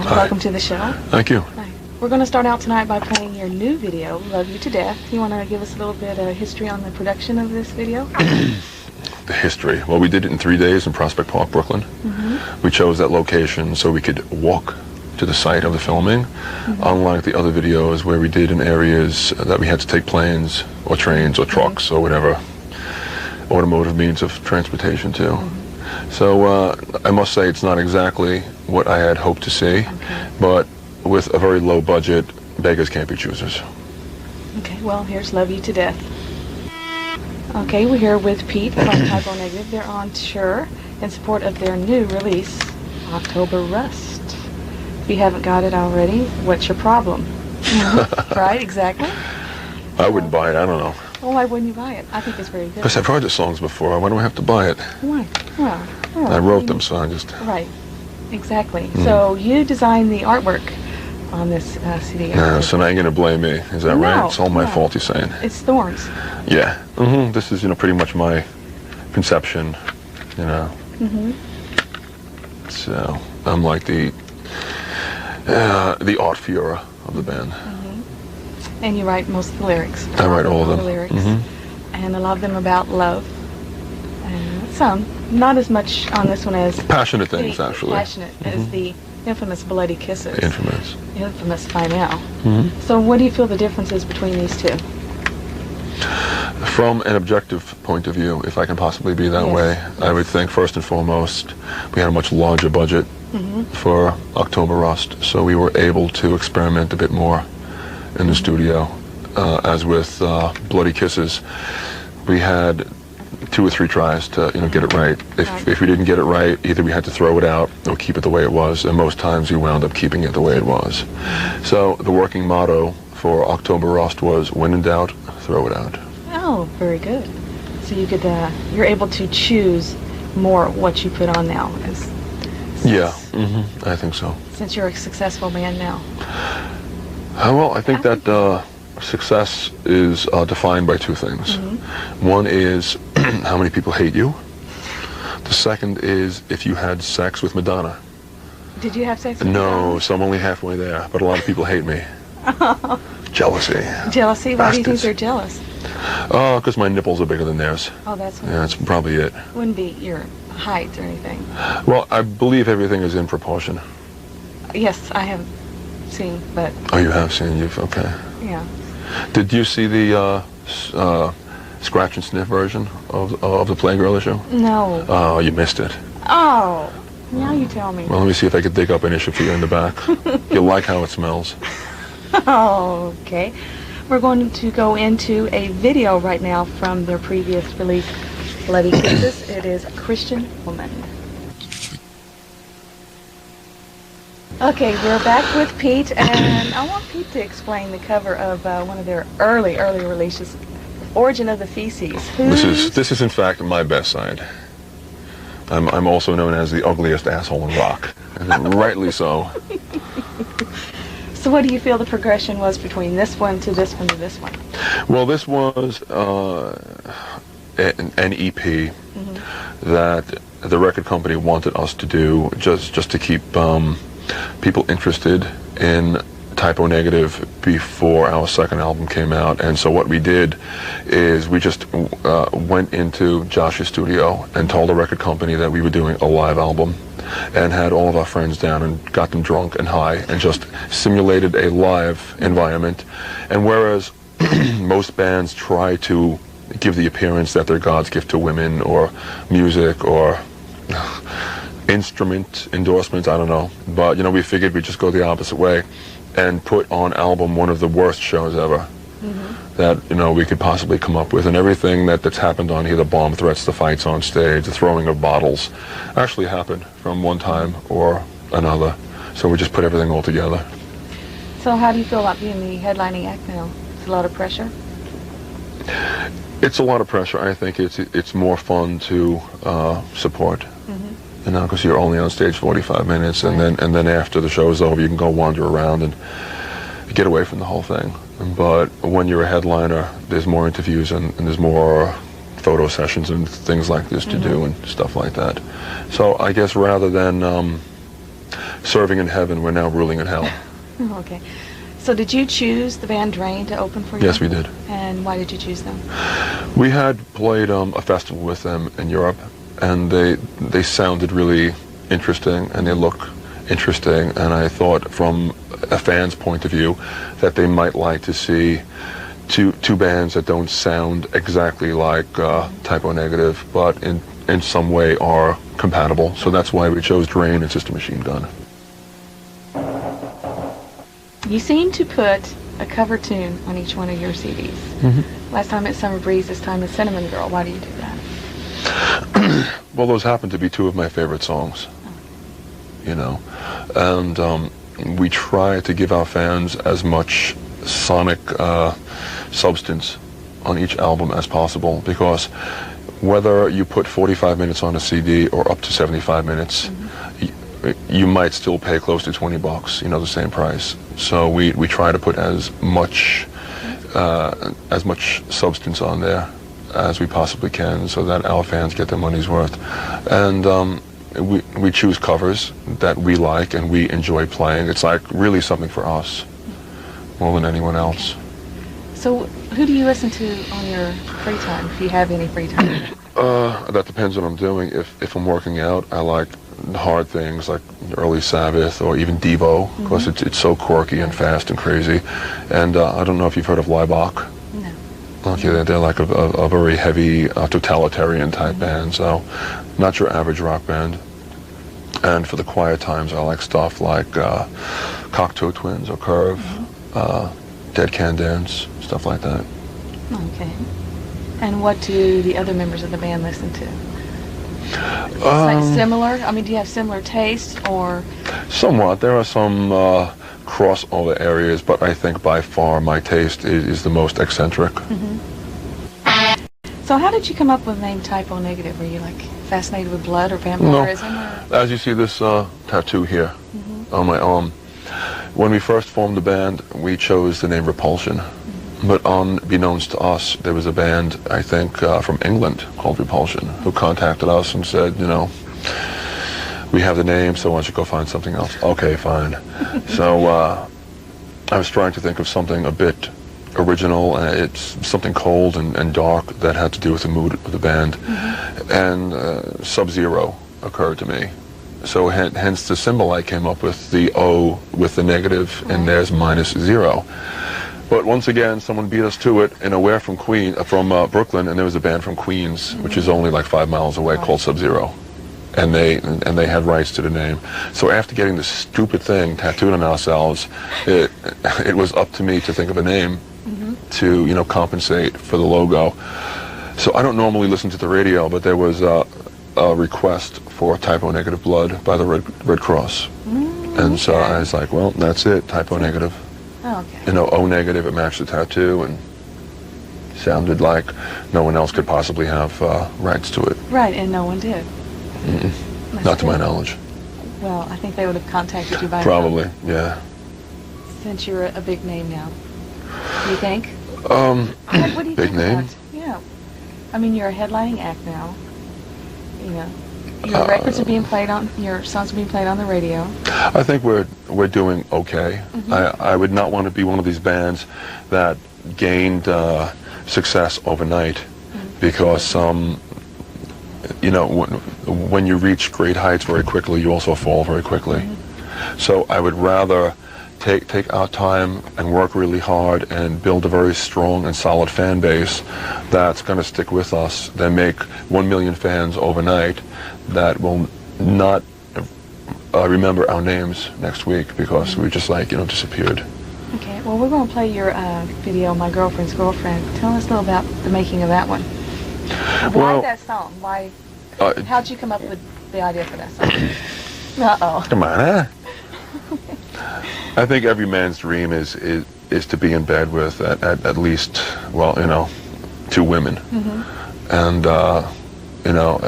Welcome to the show. Thank you. Hi. We're going to start out tonight by playing your new video, Love You to Death. You want to give us a little bit of history on the production of this video? The history. Well, we did it in 3 days in Prospect Park, Brooklyn. We chose that location so we could walk to the site of the filming, unlike the other videos where we did in areas that we had to take planes or trains or trucks or whatever automotive means of transportation to. So I must say it's not exactly what I had hoped to see, but with a very low budget, beggars can't be choosers. Okay, well, here's Love You to Death. Okay, we're here with Pete from Typo Negative. They're on tour in support of their new release, October Rust. If you haven't got it already, what's your problem? Right, exactly. I wouldn't buy it, I don't know. Well, why wouldn't you buy it? I think it's very good. Because I've heard the songs before, why do I have to buy it? Why? Well, I wrote them, so I just... Right, exactly. So you designed the artwork on this CD. Yeah, so now you're going to blame me, is that right? It's all my fault, you're saying. It's Thorns. Yeah. This is, pretty much my conception, So, I'm like the art Fiora of the band. And you write most of the lyrics. I write all of them. The lyrics. And a lot of them about love. And some, not as much on this one as... Passionate things, actually. Passionate as the infamous Bloody Kisses. Infamous. Infamous by now. So what do you feel the difference is between these two? From an objective point of view, if I can possibly be that way, I would think first and foremost we had a much larger budget for October Rust, so we were able to experiment a bit more in the studio. As with Bloody Kisses, we had 2 or 3 tries to get it right. If we didn't get it right, either we had to throw it out or keep it the way it was, and most times we wound up keeping it the way it was. So the working motto for October Rust was, when in doubt, throw it out. Oh, very good. So you could, you're able to choose more what you put on now. I think so. Since you're a successful band now. Well, I think that success is defined by 2 things. One is how many people hate you. The second is if you had sex with Madonna. Did you have sex with No, Madonna? so I'm only halfway there, but a lot of people hate me. Jealousy. Jealousy? Why do you think they're jealous? Because my nipples are bigger than theirs. Oh, that's what. Yeah, that's probably it. Wouldn't be your height or anything. Well, I believe everything is in proportion. Yes, I have seen, but... Oh, you have seen, okay. Yeah. Did you see the scratch and sniff version of the Playgirl issue? No. Oh, you missed it. Oh, now you tell me. Well, let me see if I could dig up an issue for you in the back. You'll like how it smells. Oh, okay. We're going to go into a video right now from their previous release, Bloody Kisses. It is Christian Woman. Okay, we're back with Pete, and I want Pete to explain the cover of one of their early releases, Origin of the Feces. This is in fact my best side. I'm also known as the ugliest asshole in rock, and rightly so. So what do you feel the progression was between this one to this one to this one? Well, this was an EP that the record company wanted us to do just to keep people interested in Typo Negative before our second album came out. And so what we did is we just went into Josh's studio and told the record company that we were doing a live album, and had all of our friends down and got them drunk and high and just simulated a live environment. And whereas most bands try to give the appearance that they're God's gift to women, or music, or instrument endorsements, I don't know, but we figured we'd just go the opposite way and put on album one of the worst shows ever that we could possibly come up with. And everything that's happened on here, the bomb threats, the fights on stage, the throwing of bottles, actually happened from one time or another. So we just put everything all together. So how do you feel about being the headlining act now? It's a lot of pressure? It's a lot of pressure. I think it's more fun to support. Because you're only on stage 45 minutes, and then after the show's over, you can go wander around and get away from the whole thing. But when you're a headliner, there's more interviews and there's more photo sessions and things like this to do and stuff like that. So I guess rather than serving in heaven, we're now ruling in hell. Okay. So did you choose the band Drain to open for you? Yes, we did. And why did you choose them? We had played a festival with them in Europe, and they sounded really interesting, and they look interesting, and I thought from a fan's point of view that they might like to see two bands that don't sound exactly like Type O Negative, but in some way are compatible. So that's why we chose Drain and Sister Machine Gun. You seem to put a cover tune on each one of your CDs. Mm-hmm. Last time it's Summer Breeze, this time it's Cinnamon Girl. Why do you do that? Well, those happen to be two of my favorite songs, you know, and we try to give our fans as much sonic substance on each album as possible, because whether you put 45 minutes on a CD or up to 75 minutes, you might still pay close to $20, you know, the same price. So we try to put as much substance on there as we possibly can, so that our fans get their money's worth. And we choose covers that we like and we enjoy playing. It's like really something for us more than anyone else. So who do you listen to on your free time, if you have any free time? That depends what I'm doing. If I'm working out, I like hard things like Early Sabbath or even Devo, because it's so quirky and fast and crazy. And I don't know if you've heard of Laibach. No. Okay, they're like a very heavy totalitarian type band, so not your average rock band. And for the quiet times, I like stuff like Cocteau Twins or Curve, Dead Can Dance, stuff like that. Okay. And what do the other members of the band listen to? Similar? I mean, do you have similar tastes, or? Somewhat. There are some crossover areas, but I think by far my taste is the most eccentric. So how did you come up with the name Type O Negative? Were you like fascinated with blood or vampirism? No. As you see this tattoo here on my arm, when we first formed the band, we chose the name Repulsion. But unbeknownst to us, there was a band, I think, from England called Repulsion, who contacted us and said, you know, we have the name, so why don't you go find something else? Okay, fine. So I was trying to think of something a bit original, and it's something cold and dark that had to do with the mood of the band. And Sub-Zero occurred to me. So hence the symbol I came up with, the O with the negative, and there's -0. But once again, someone beat us to it, and we're from Brooklyn, and there was a band from Queens, which is only like 5 miles away, called Sub-Zero, and they had rights to the name. So after getting this stupid thing tattooed on ourselves, it was up to me to think of a name to, you know, compensate for the logo. So I don't normally listen to the radio, but there was a request for Type O Negative blood by the Red Cross, and so I was like, well, that's it, Type O Negative. Oh, okay. You know, O negative, it matched the tattoo, and sounded like no one else could possibly have rights to it. Right, and no one did. Not to my knowledge. Well, I think they would have contacted you by Probably, now, yeah. since you're a big name now. You think? What do you big think name? about, yeah. I mean, you're a headlining act now. You know, your records are being played on, your songs are being played on the radio. I think we're doing okay. I would not want to be one of these bands that gained success overnight, because you know, when you reach great heights very quickly, you also fall very quickly. So I would rather take our time and work really hard and build a very strong and solid fan base that's going to stick with us than make 1 million fans overnight that will not remember our names next week because we just, like, you know, disappeared. Okay, well, we're going to play your video, My Girlfriend's Girlfriend. Tell us a little about the making of that one. Why that song? Why? How'd you come up with the idea for that song? Uh-oh. Come on, huh? I think every man's dream is to be in bed with at least, well, you know, 2 women, and you know,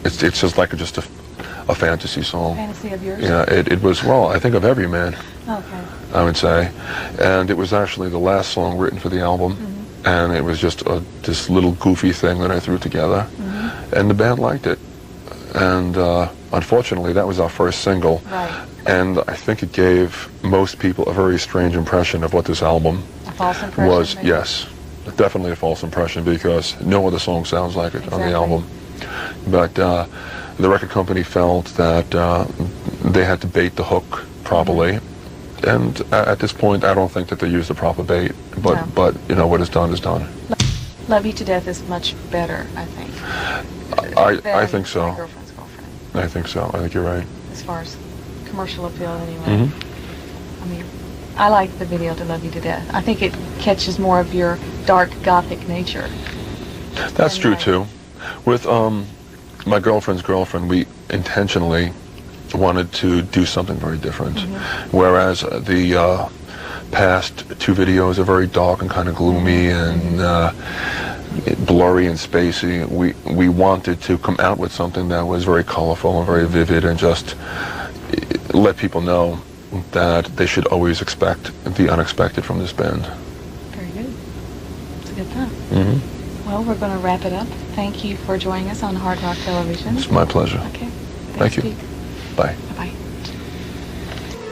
it's just like just a fantasy song. Fantasy of yours? Yeah, it was, well, I think of every man. Okay. I would say, and it was actually the last song written for the album, and it was just this little goofy thing that I threw together, and the band liked it, and unfortunately that was our first single. Right. And I think it gave most people a very strange impression of what this album A false impression. was. Maybe? Yes, definitely a false impression, because no other song sounds like it on the album. But the record company felt that they had to bait the hook properly. And at this point, I don't think that they used the proper bait. But No. but you know, what is done is done. Love You to Death is much better, I think. I think so. My Girlfriend's Girlfriend, I think so. I think you're right. as far as commercial appeal anyway. Mm-hmm. I mean, I like the video to Love You to Death. I think it catches more of your dark gothic nature. That's true too. With My Girlfriend's Girlfriend, we intentionally wanted to do something very different. Whereas the past two videos are very dark and kind of gloomy and blurry and spacey. We wanted to come out with something that was very colorful and very vivid, and just let people know that they should always expect the unexpected from this band. Very good. It's a good time. Mm-hmm. Well, we're going to wrap it up. Thank you for joining us on Hard Rock Television. It's my pleasure. Okay. Thank you. Pete. Bye. Bye-bye.